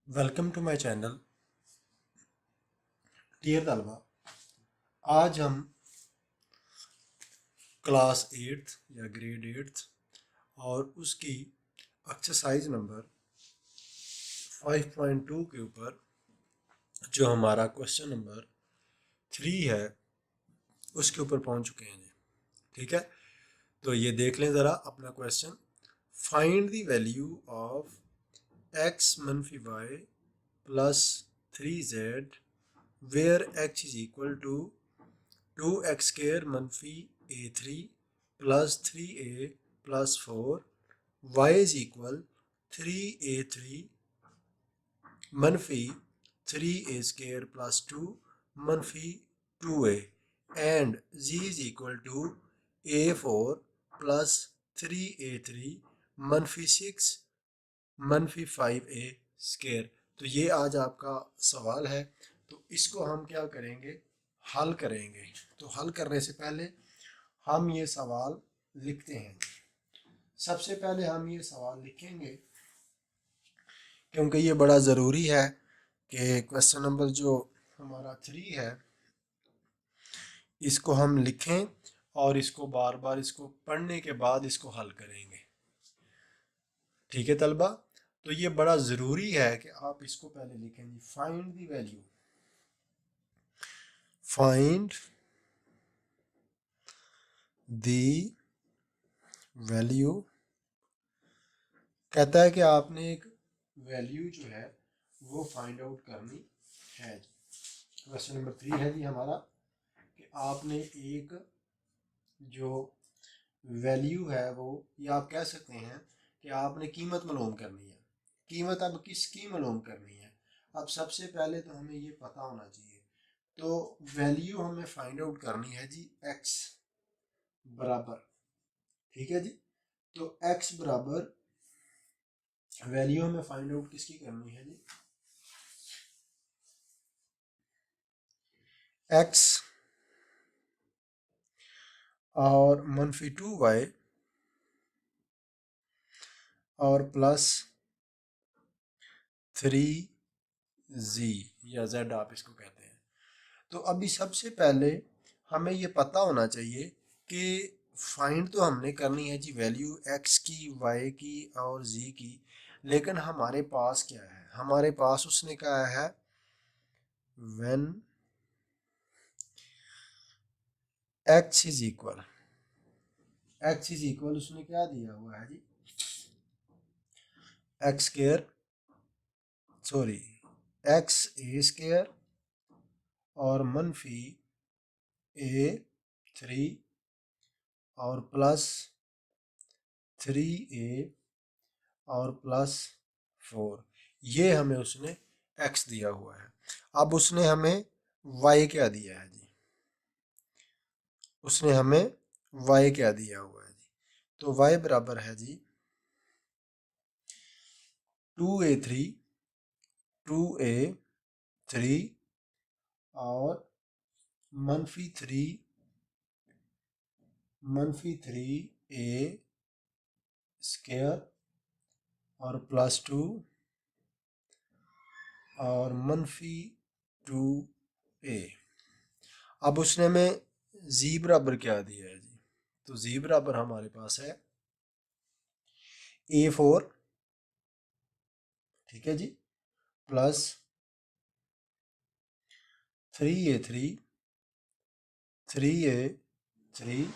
Welcome to my channel. Dear तलबा, आज हम क्लास एट्थ या ग्रेड एट्थ और उसकी एक्सरसाइज नंबर 5.2 के ऊपर जो हमारा क्वेश्चन नंबर 3 है उसके ऊपर पहुंच चुके हैं जी। ठीक है, तो ये देख लें ज़रा अपना question. Find the value of x मनफी y plus 3z where x is equal to 2x square मनफी a3 plus 3a plus 4 y is equal 3a3 मनफी 3a स्केयर प्लस 2 मनफी 2a and z is equal to a4 plus 3a3 मनफी 6 मनफी 5a square. तो ये आज आपका सवाल है। तो इसको हम क्या करेंगे, हल करेंगे। तो हल करने से पहले हम ये सवाल लिखते हैं। सबसे पहले हम ये सवाल लिखेंगे क्योंकि ये बड़ा ज़रूरी है कि क्वेश्चन नंबर जो हमारा 3 है इसको हम लिखें और इसको बार बार इसको पढ़ने के बाद इसको हल करेंगे। ठीक है तलबा, तो ये बड़ा ज़रूरी है कि आप इसको पहले लिखें जी। Find the value, find the value कहता है कि आपने एक वैल्यू जो है वो फाइंड आउट करनी है। क्वेश्चन नंबर 3 है जी हमारा कि आपने एक जो वैल्यू है वो, या आप कह सकते हैं कि आपने कीमत मालूम करनी है। कीमत अब किसकी मालूम करनी है? अब सबसे पहले तो हमें ये पता होना चाहिए। तो वैल्यू हमें फाइंड आउट करनी है जी एक्स बराबर। ठीक है जी, तो एक्स बराबर वैल्यू हमें फाइंड आउट किसकी करनी है जी? एक्स और मनफी 2y और प्लस 3z या z आप इसको कहते हैं। तो अभी सबसे पहले हमें ये पता होना चाहिए कि फाइंड तो हमने करनी है जी वैल्यू x की, y की और z की, लेकिन हमारे पास क्या है? हमारे पास उसने कहा है व्हेन x इज इक्वल उसने क्या दिया हुआ है जी? एक्स स्केयर, सॉरी, एक्स ए स्केयर और मनफी a3 और प्लस 3a और प्लस 4, ये हमें उसने x दिया हुआ है। अब उसने हमें y क्या दिया है जी? उसने हमें y क्या दिया हुआ है जी? तो y बराबर है जी 2a3 2a3 और मनफी 3a स्केयर और प्लस 2 और मनफी 2a। अब उसने हमें जी बराबर क्या दिया है जी? तो जी बराबर हमारे पास है a4, ठीक है जी, प्लस 3a3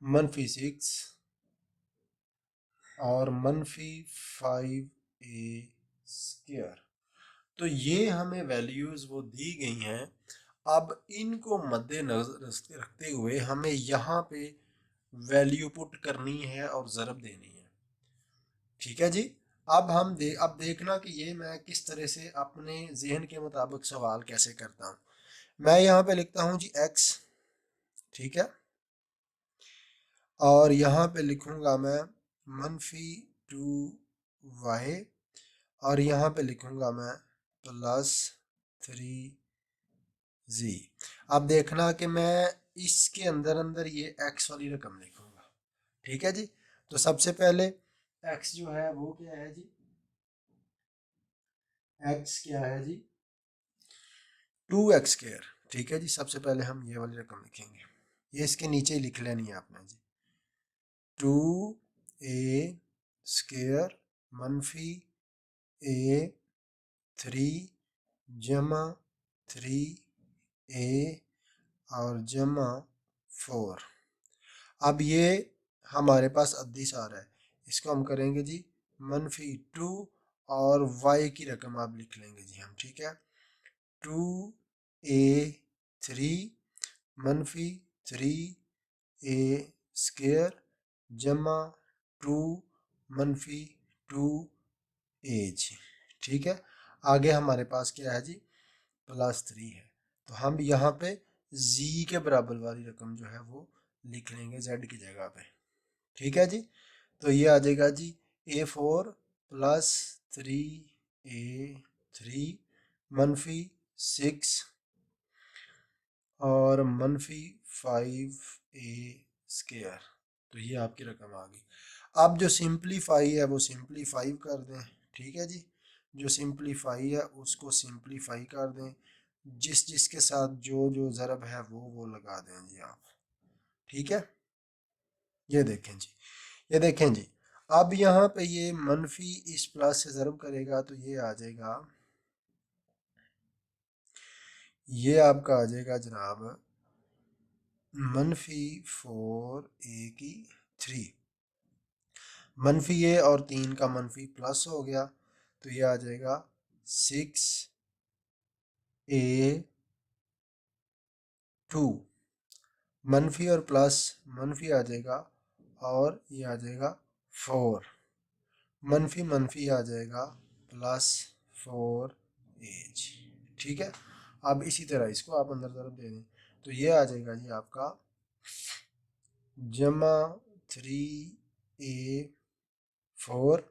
मनफी 6 और मनफी 5a स्क्वायर। तो ये हमें वैल्यूज़ वो दी गई हैं। अब इनको मद्देनजर रखते हुए हमें यहाँ पे वैल्यू पुट करनी है और ज़रब देनी है। ठीक है जी। अब देखना कि ये मैं किस तरह से अपने जहन के मुताबिक सवाल कैसे करता हूँ। मैं यहाँ पे लिखता हूँ जी एक्स, ठीक है, और यहाँ पे लिखूँगा मैं मनफी 2y और यहाँ पे लिखूँगा मैं प्लस 3z। अब देखना कि मैं इसके अंदर अंदर ये x वाली रकम लिखूँगा। ठीक है जी, तो सबसे पहले x जो है वो क्या है जी? एक्स क्या है जी, 2x²। ठीक है जी, सबसे पहले हम ये वाली रकम लिखेंगे, ये इसके नीचे ही लिख लेनी है आपने जी। 2a² मनफी a3 जमा 3a और जमा 4। अब ये हमारे पास अद्दिश आ रहा है, इसको हम करेंगे जी -2 और y की रकम आप लिख लेंगे जी हम। ठीक है, 2a3 -3a² जमा 2 -2a जी। ठीक है, आगे हमारे पास क्या है जी, +3 है, तो हम यहाँ पे z के बराबर वाली रकम जो है वो लिख लेंगे z की जगह पे। ठीक है जी, तो ये आ जाएगा जी a4 + 3a3 -6 और -5a²। तो ये आपकी रकम आ गई। अब जो सिंप्लीफाई है वो सिंप्लीफाई कर दें। ठीक है जी, जो सिंप्लीफाई है उसको सिंप्लीफाई कर दें, जिस जिसके साथ जो जो ज़रब है वो लगा दें जी आप। ठीक है, ये देखें जी, ये देखें जी, अब यहाँ पे ये मनफी इस प्लस से ज़रब करेगा तो ये आ जाएगा, ये आपका आ जाएगा जनाब -4a3, -a और 3 का मनफी प्लस हो गया तो ये आ जाएगा 6a2, मनफी और प्लस मनफी आ जाएगा और ये आ जाएगा 4, मनफी मनफी आ जाएगा +4a। ठीक है, अब इसी तरह इसको आप अंदर तरफ दे दें तो ये आ जाएगा जी आपका जमा 3a4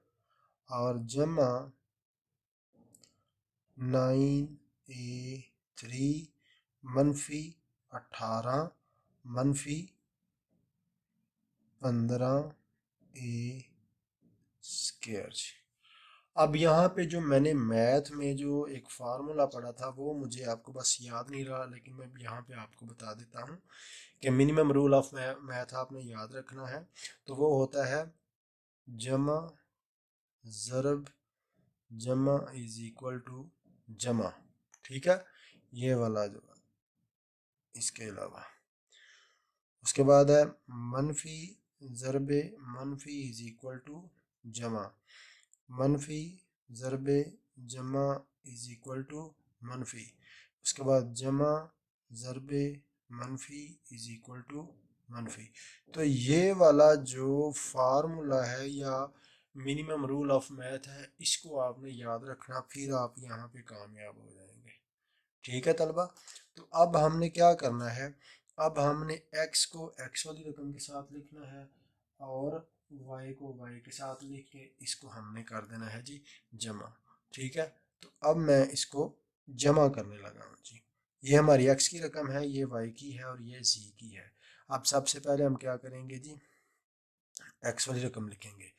और जमा 9a3 -18 -15a²। अब यहाँ पे जो मैंने मैथ में जो एक फार्मूला पढ़ा था वो मुझे आपको बस याद नहीं रहा, लेकिन मैं यहाँ पे आपको बता देता हूँ कि मिनिमम रूल ऑफ मैथ आपने याद रखना है। तो वो होता है जमा ज़रब जमा = जमा। ठीक है, ये वाला जो इसके अलावा उसके बाद है मनफी ज़रब मनफी = जमा, मनफी ज़रब जमा मनफी, उसके बाद जमा ज़रब मनफी मनफी। तो ये वाला जो फार्मूला है या मिनिमम रूल ऑफ मैथ है, इसको आपने याद रखना, फिर आप यहाँ पे कामयाब हो जाएंगे। ठीक है तलबा, तो अब हमने क्या करना है, अब हमने x को x वाली रकम के साथ लिखना है और y को y के साथ लिख के इसको हमने कर देना है जी जमा। ठीक है, तो अब मैं इसको जमा करने लगा हूँ जी। ये हमारी x की रकम है, ये y की है और ये z की है। अब सबसे पहले हम क्या करेंगे जी, x वाली रकम लिखेंगे।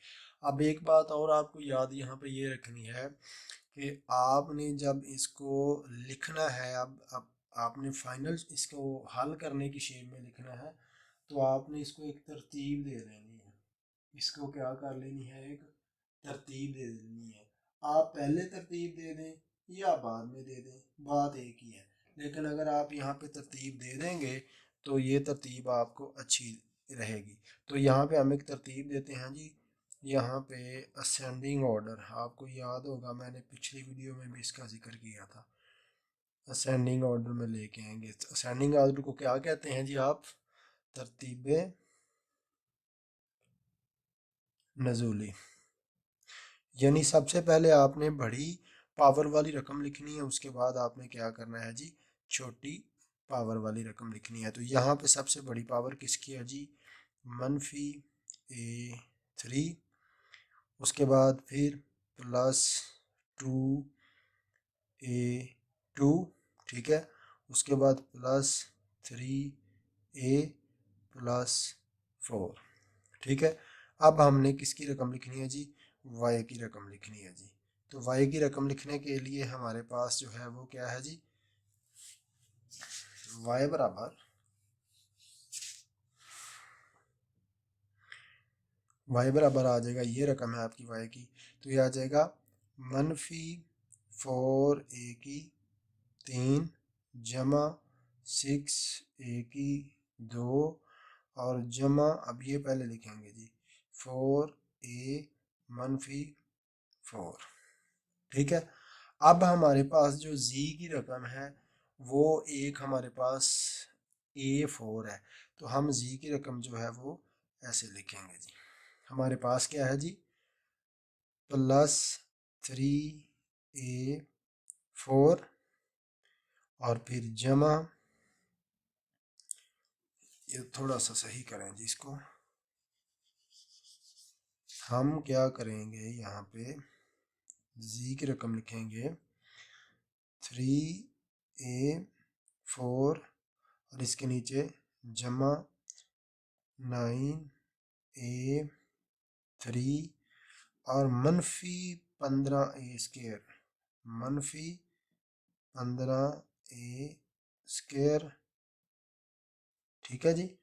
अब एक बात और आपको याद यहाँ पे ये रखनी है कि आपने जब इसको लिखना है, अब आपने फाइनल इसको हल करने की शेप में लिखना है, तो आपने इसको एक तरतीब दे देनी है, इसको क्या कर लेनी है, एक तरतीब दे देनी है। आप पहले तरतीब दे दें या बाद में दे दें, बात एक ही है, लेकिन अगर आप यहाँ पे तरतीब दे देंगे तो ये तरतीब आपको अच्छी रहेगी। तो यहाँ पे हम एक तरतीब देते हैं जी, यहाँ पे असेंडिंग ऑर्डर, आपको याद होगा मैंने पिछली वीडियो में भी इसका जिक्र किया था। असेंडिंग ऑर्डर में लेके आएंगे, असेंडिंग ऑर्डर को क्या कहते हैं जी आप, तरतीब नज़ूली। यानी सबसे पहले आपने बड़ी पावर वाली रकम लिखनी है, उसके बाद आपने क्या करना है जी, छोटी पावर वाली रकम लिखनी है। तो यहाँ पे सबसे बड़ी पावर किसकी है जी, -a3, उसके बाद फिर +2a2, ठीक है, उसके बाद +3a+4। ठीक है, अब हमने किसकी रकम लिखनी है जी, y की रकम लिखनी है जी। तो तो y की रकम लिखने के लिए हमारे पास जो है वो क्या है जी, y बराबर आ जाएगा, ये रकम है आपकी y की, तो ये आ जाएगा -4a की 3 जमा 6a की 2 और जमा, अब ये पहले लिखेंगे जी 4a-4। ठीक है। अब हमारे पास जो z की रकम है वो एक हमारे पास a4 है, तो हम z की रकम जो है वो ऐसे लिखेंगे जी, हमारे पास क्या है जी +3a4 और फिर जमा, ये थोड़ा सा सही करें जी इसको, हम क्या करेंगे यहाँ पे z की रकम लिखेंगे 3a4 और इसके नीचे जमा 9a3 और -15a², -15a²। ठीक है जी।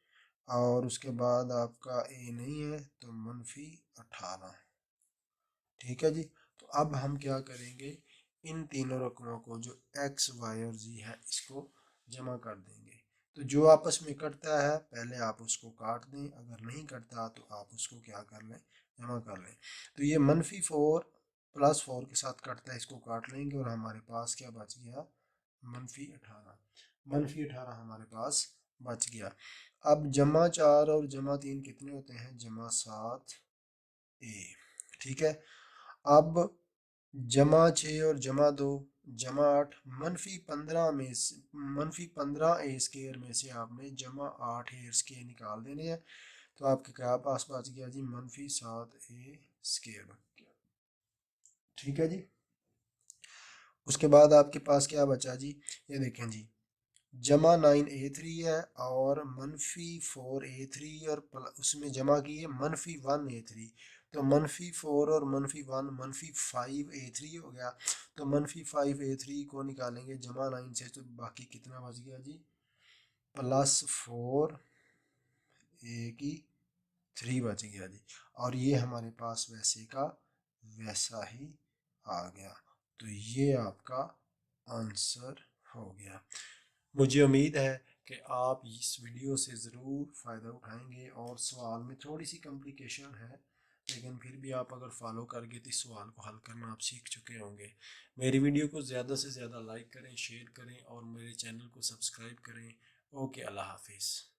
और उसके बाद आपका a नहीं है तो -18। ठीक है जी। तो अब हम क्या करेंगे, इन तीनों रकमों को जो x, y और z है इसको जमा कर देंगे। तो जो आपस में कटता है पहले आप उसको काट दें, अगर नहीं कटता तो आप उसको क्या कर लें, जमा कर लें। तो ये -4 +4 के साथ कटता है, इसको काट लेंगे और हमारे पास क्या बच गया, -18। -18 हमारे पास बच गया। अब जमा 4 और जमा 3 कितने होते हैं, जमा 7a। ठीक है। अब जमा 6 और जमा 2 जमा 8, -15 में से -15a² में से आपने जमा 8a² निकाल देने हैं, तो आपके क्या पास बच गया जी, -7a² बच गया। ठीक है जी। उसके बाद आपके पास क्या बचा जी, ये देखें जी जमा 9a3 है और -4a3 और उसमें जमा की है -1a3, तो -4 और -1 -5a3 हो गया। तो -5a3 को निकालेंगे जमा 9 से, तो बाकी कितना बच गया जी, +4a³ बच गया जी। और ये हमारे पास वैसे का वैसा ही आ गया। तो ये आपका आंसर हो गया। मुझे उम्मीद है कि आप इस वीडियो से ज़रूर फ़ायदा उठाएंगे और सवाल में थोड़ी सी कॉम्प्लिकेशन है, लेकिन फिर भी आप अगर फॉलो करके तो इस सवाल को हल करना आप सीख चुके होंगे। मेरी वीडियो को ज़्यादा से ज़्यादा लाइक करें, शेयर करें और मेरे चैनल को सब्सक्राइब करें। ओके, अल्लाह हाफिज़।